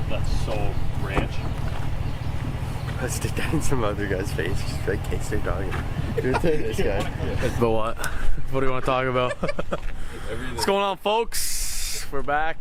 That's so ranch. Let's stick that in some other guy's face. Just like, hey, stay talking. This guy. But what? What do you want to talk about? What's going on, folks? We're back.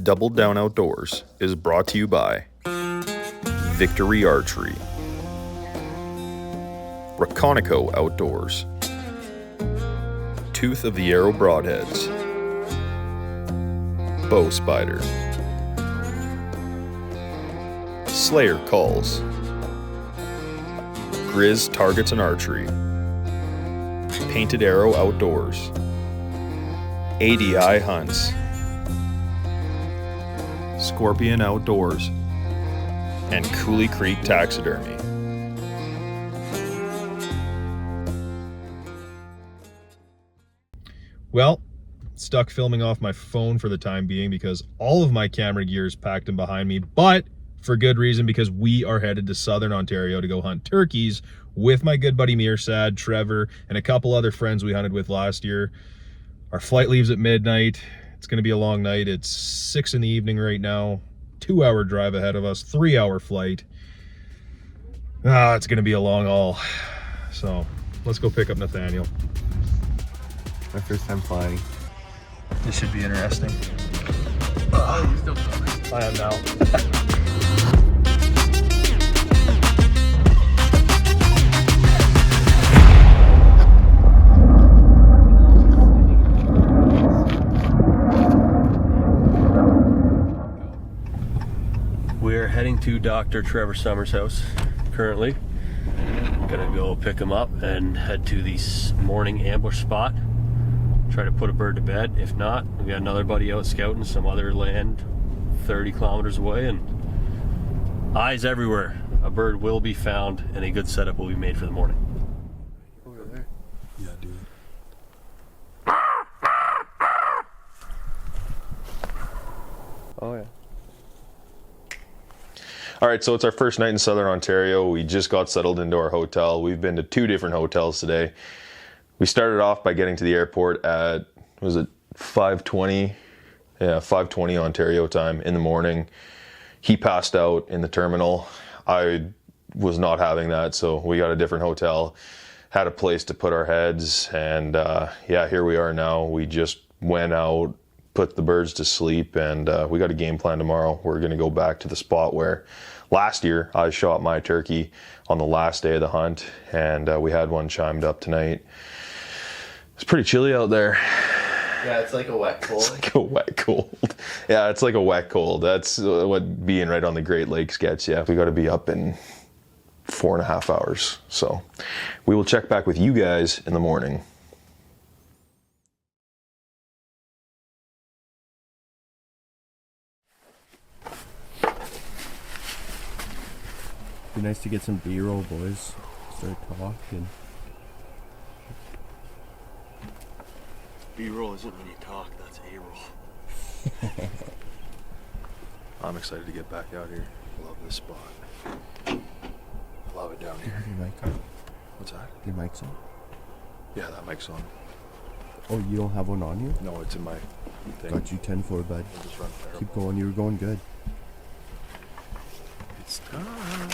Double Down Outdoors is brought to you by Victory Archery, Raconico Outdoors, Tooth of the Arrow Broadheads, Bow Spider, Slayer Calls, Grizz Targets and Archery, Painted Arrow Outdoors, ADI Hunts, Scorpion Outdoors, and Coulee Creek Taxidermy. Well, stuck filming off my phone for the time being because all of my camera gear is packed in behind me, but for good reason, because we are headed to Southern Ontario to go hunt turkeys with my good buddy Mirsad, Trevor, and a couple other friends we hunted with last year. Our flight leaves at midnight. It's going to be a long night. It's 6 in the evening right now. 2-hour drive ahead of us. 3-hour flight. It's going to be a long haul. So let's go pick up Nathaniel. My first time flying. This should be interesting. I am now. We're heading to Dr. Trevor Summers' house currently. Gonna go pick him up and head to the morning ambush spot. Try to put a bird to bed. If not, we got another buddy out scouting some other land 30 kilometers away, and eyes everywhere. A bird will be found and a good setup will be made for the morning. Over there. Yeah, dude. Oh yeah. All right, so it's our first night in Southern Ontario. We just got settled into our hotel. We've been to 2 different hotels today. We started off by getting to the airport at, was it 5:20? Yeah, 5:20 Ontario time in the morning. He passed out in the terminal. I was not having that, so we got a different hotel, had a place to put our heads, and yeah, here we are now. We just went out, put the birds to sleep, and we got a game plan tomorrow. We're going to go back to the spot where last year I shot my turkey on the last day of the hunt, and we had one chimed up tonight. It's pretty chilly out there. Yeah, it's like a wet cold. It's like a wet cold. Yeah, it's like a wet cold. That's what being right on the Great Lakes gets you. We got to be up in 4.5 hours. So we will check back with you guys in the morning. Be nice to get some B-roll, boys. Start talking. B-roll isn't when you talk, that's A-roll. I'm excited to get back out here. Love this spot. Love it down here. Your mic on? What's that? Your mic's on? Yeah, that mic's on. Oh, you don't have one on you? No, it's in my thing. Got you 10-4, bud. We'll just run there. Keep going. You were going good. It's time.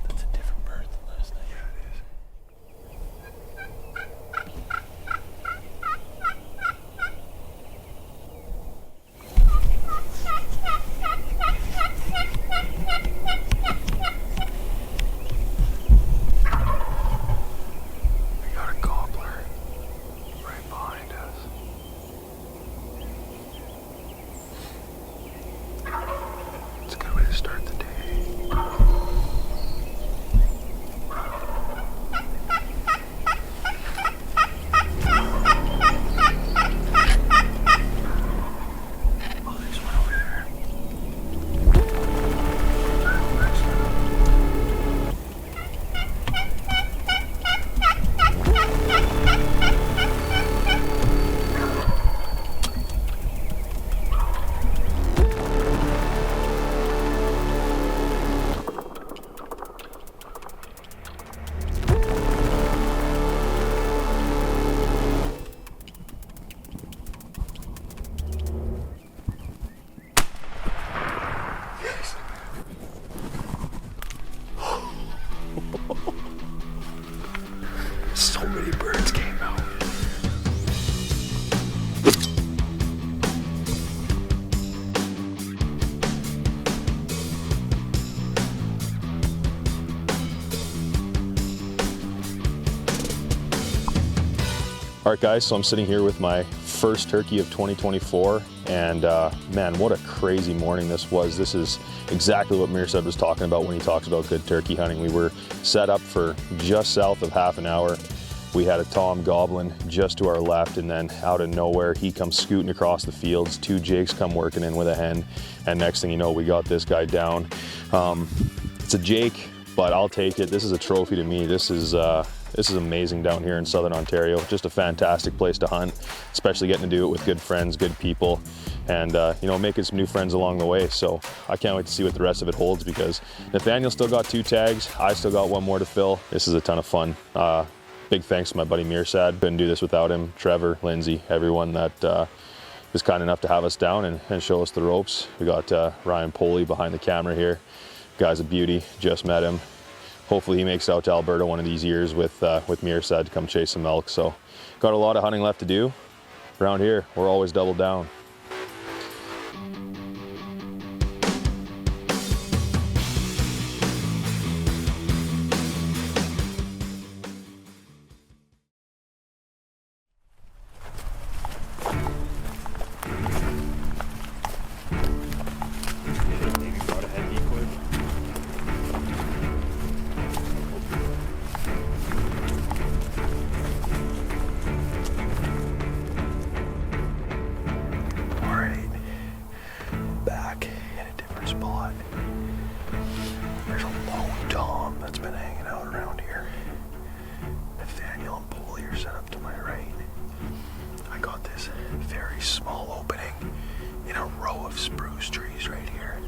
That's a different bird than last night. Yeah, it is. We got a gobbler right behind us. It's a good way to start the day. Oh, there's one over there. So many birds came out. All right, guys, so I'm sitting here with my first turkey of 2024, and man, what a crazy morning this was. This is exactly what Mirsad was talking about when he talks about good turkey hunting. We were set up for just south of half an hour. We had a tom goblin just to our left, and then out of nowhere, he comes scooting across the fields. Two jakes come working in with a hen, and next thing you know, we got this guy down. It's a jake, but I'll take it. This is a trophy to me. This is amazing down here in Southern Ontario. Just a fantastic place to hunt, especially getting to do it with good friends, good people, and you know, making some new friends along the way. So I can't wait to see what the rest of it holds, because Nathaniel still got 2 tags. I still got 1 more to fill. This is a ton of fun. Big thanks to my buddy Mirsad. Couldn't do this without him. Trevor, Lindsay, everyone that was kind enough to have us down and show us the ropes. We got Ryan Poley behind the camera here. Guy's a beauty. Just met him. Hopefully he makes it out to Alberta one of these years with Mirsad to come chase some elk. So got a lot of hunting left to do. Around here, we're always double down. Maybe brought a head decoy. Alright, back in a different spot. There's a lone tom that's been hanging out around here. Nathaniel and Poley are set up to my right. I got this very small opening in a row of spruce trees right here.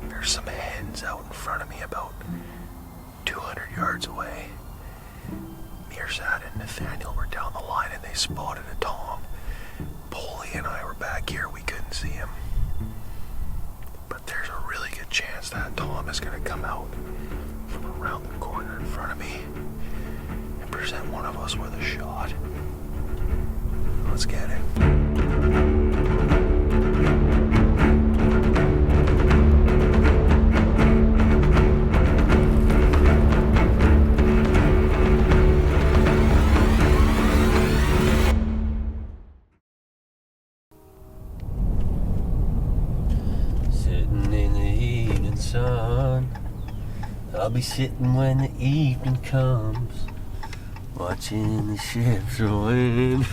There's some hens out in front of me about 200 yards away. Mirsad and Nathaniel were down the line and they spotted a tom. Poley and I were back here, we couldn't see him. But there's a really good chance that tom is gonna come out from around the corner in front of me and present one of us with a shot. Let's get it. sun. I'll be sitting when the evening comes, watching the ships roll in.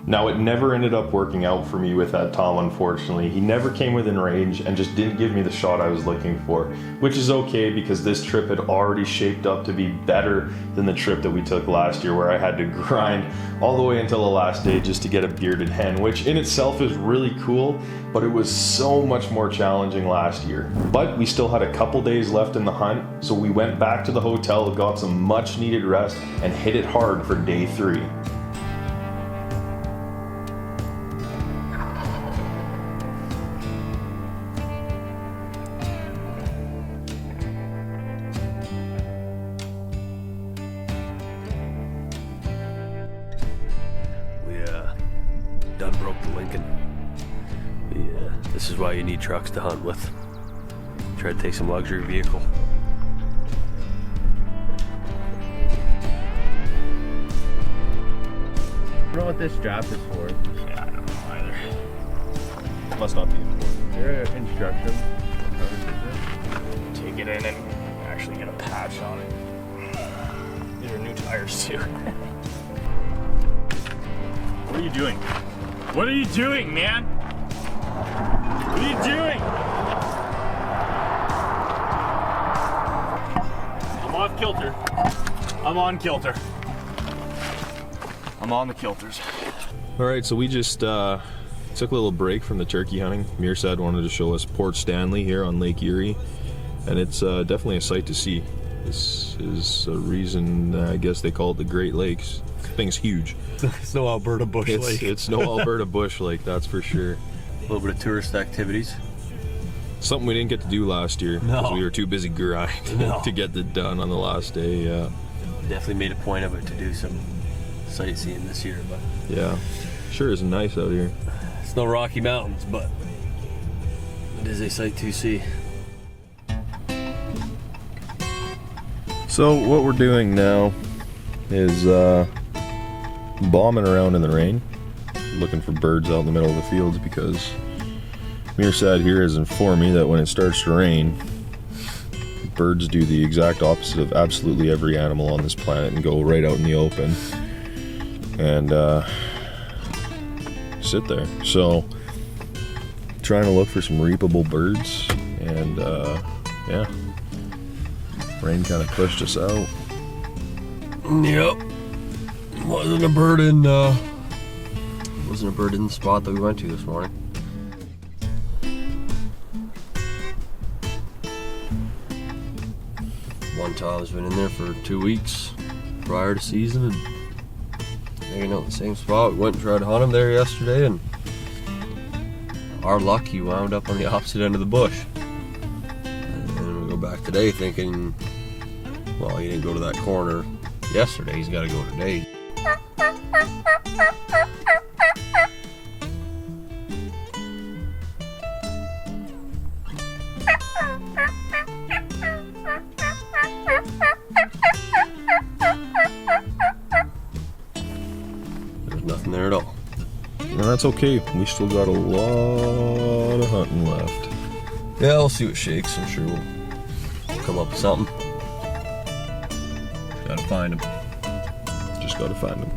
Now, it never ended up working out for me with that Tom, unfortunately. He never came within range and just didn't give me the shot I was looking for, which is okay because this trip had already shaped up to be better than the trip that we took last year, where I had to grind all the way until the last day just to get a bearded hen, which in itself is really cool, but it was so much more challenging last year. But we still had a couple days left in the hunt, so we went back to the hotel, got some much needed rest, and hit it hard for day 3. Done broke the Lincoln. Yeah, this is why you need trucks to hunt with. Try to take some luxury vehicle. I don't know what this strap is for. Yeah, I don't know either. Must not be important. There are instructions. Take it in and actually get a patch on it. These are new tires too. What are you doing? What are you doing, man? What are you doing? I'm off kilter. I'm on kilter. I'm on the kilters. All right, so we just took a little break from the turkey hunting. Mirsad wanted to show us Port Stanley here on Lake Erie, and it's definitely a sight to see. This is a reason, I guess they call it the Great Lakes. The thing's huge. It's no Alberta bush lake. It's no Alberta bush lake, that's for sure. A little bit of tourist activities. Something we didn't get to do last year because No. we were too busy grinding No. to get it done on the last day. Yeah, Definitely made a point of it to do some sightseeing this year, but yeah, sure is nice out here. it's no Rocky Mountains, but it is a sight to see. So what we're doing now is bombing around in the rain, looking for birds out in the middle of the fields, because Mirsad here has informed me that when it starts to rain, birds do the exact opposite of absolutely every animal on this planet and go right out in the open and sit there. So trying to look for some reapable birds, and yeah, rain kind of pushed us out. Yep. Wasn't a bird in the spot that we went to this morning. One Tom's been in there for 2 weeks prior to season and hanging out in the same spot. We went and tried to hunt him there yesterday, and our luck, he wound up on the opposite end of the bush. And then we go back today thinking, well, he didn't go to that corner yesterday, he's got to go today. There's nothing there at all. And that's okay, we still got a lot of hunting left. Yeah, we'll see what shakes. I'm sure we'll come up with something. Gotta find him. Just gotta find them.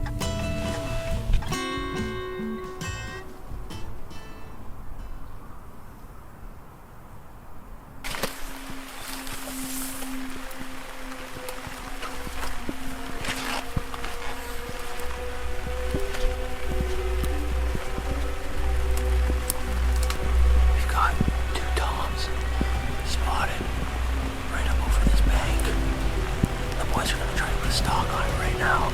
We've got 2 toms spotted right up over this bank. The boys are gonna try to put a stock on it right now.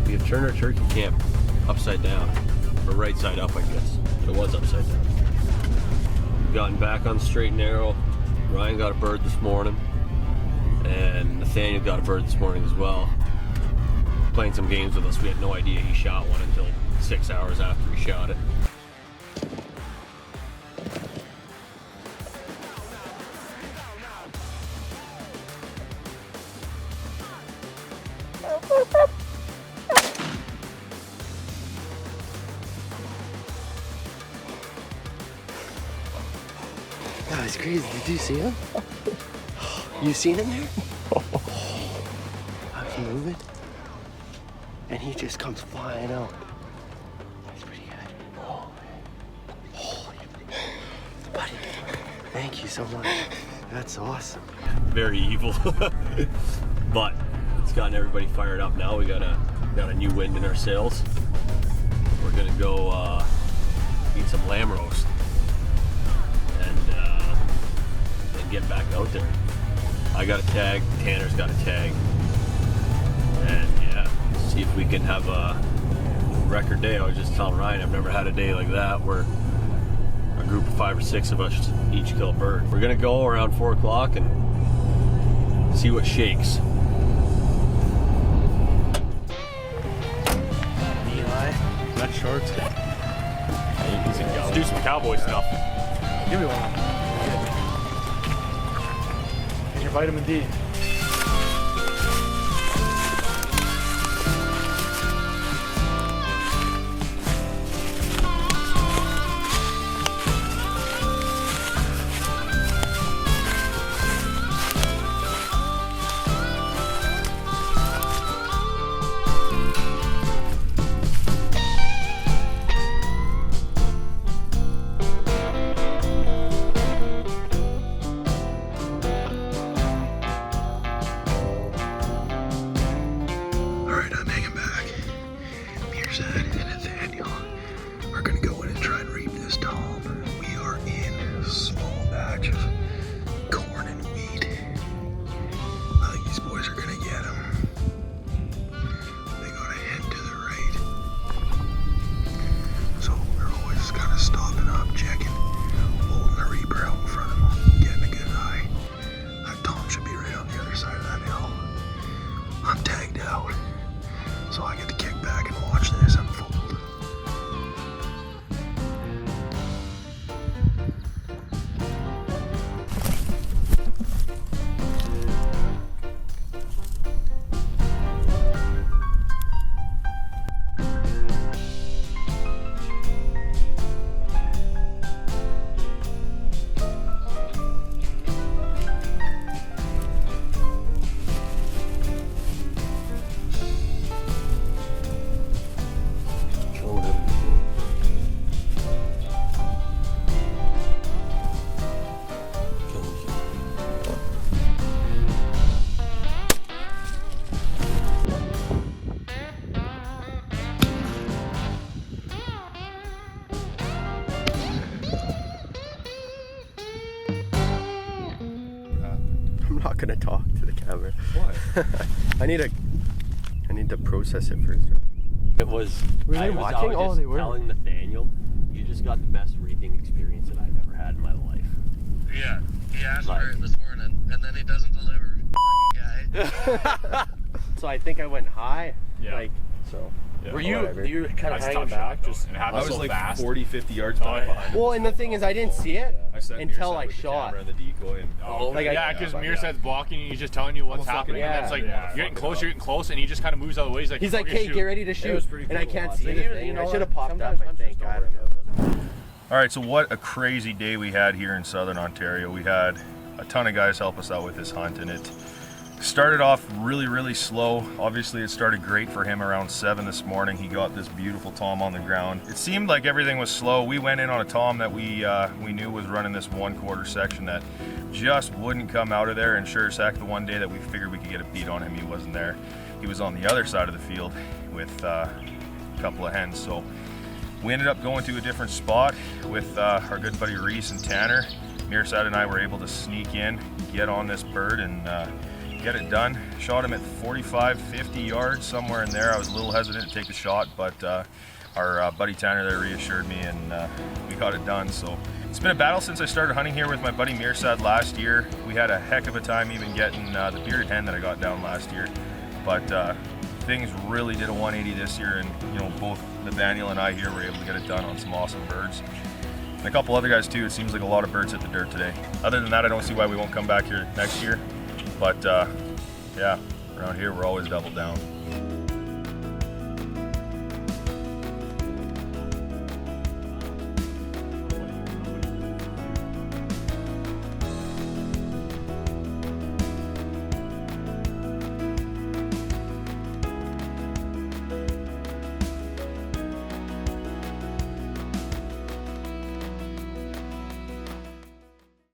We have turned our turkey camp upside down, or right side up, I guess. But it was upside down. We've gotten back on the straight and narrow. Ryan got a bird this morning, and Nathaniel got a bird this morning as well. Playing some games with us. We had no idea he shot one until 6 hours after he shot it. That was crazy. Did you see him? You seen him there? I was moving, and he just comes flying out. That's pretty good. Holy, buddy. Thank you so much. That's awesome. Very evil. But it's gotten everybody fired up now. We got a new wind in our sails. We're gonna go eat some lamb roast and get back out there. I got a tag, Tanner's got a tag, and yeah, see if we can have a record day. I was just telling Ryan, I've never had a day like that where a group of 5 or 6 of us each kill a bird. We're gonna go around 4 o'clock and see what shakes. Eli, that shorts. Let's do some cowboy stuff. Give me one. Get your vitamin D. So I get to kick back and watch this unfold. I'm not gonna talk to the camera. Why? I need to process it first. It was. Were they watching? Oh, they were. Telling Nathaniel, you just got the best reaping experience that I've ever had in my life. Yeah, he asked for it this morning, and then he doesn't deliver. Guy. So I think I went high. Yeah. Like so. Yeah. Were Whatever. you kind of That's hanging tough back? shot, just and it happened I was so like fast. 40, 50 yards back behind him. Well, and the thing is, I didn't see it I sat until near I side with the shot. camera and the decoy and Oh, Like, yeah, I- because yeah, Mearsad's blocking you, he's just telling you what's I'm a fucking happening, and it's like, yeah, you're getting close, and he just kind of moves out of the way. He's like, He's like, "Hey, get ready to shoot," was pretty and I cool can't to see watch. anything. I should have popped up. I think. I don't know. All right, so what a crazy day we had here in Southern Ontario. We had a ton of guys help us out with this hunt, and it started off really slow. Obviously, it started great for him around 7 this morning. He got this beautiful tom on the ground. It seemed like everything was slow. We went in on a tom that we knew was running this 1/4 section that just wouldn't come out of there, and sure as heck, the one day that we figured we could get a beat on him, he wasn't there. He was on the other side of the field with a couple of hens. So we ended up going to a different spot with our good buddy Reese and Tanner. Mearsad and I were able to sneak in, get on this bird, and get it done. Shot him at 45, 50 yards, somewhere in there. I was a little hesitant to take the shot, but our buddy Tanner there reassured me, and we got it done. So it's been a battle since I started hunting here with my buddy Mirsad last year. We had a heck of a time even getting the bearded hen that I got down last year, but things really did a 180 this year, and you know, both Nathaniel and I here were able to get it done on some awesome birds. And a couple other guys too. It seems like a lot of birds hit the dirt today. Other than that, I don't see why we won't come back here next year. But yeah, around here we're always double down.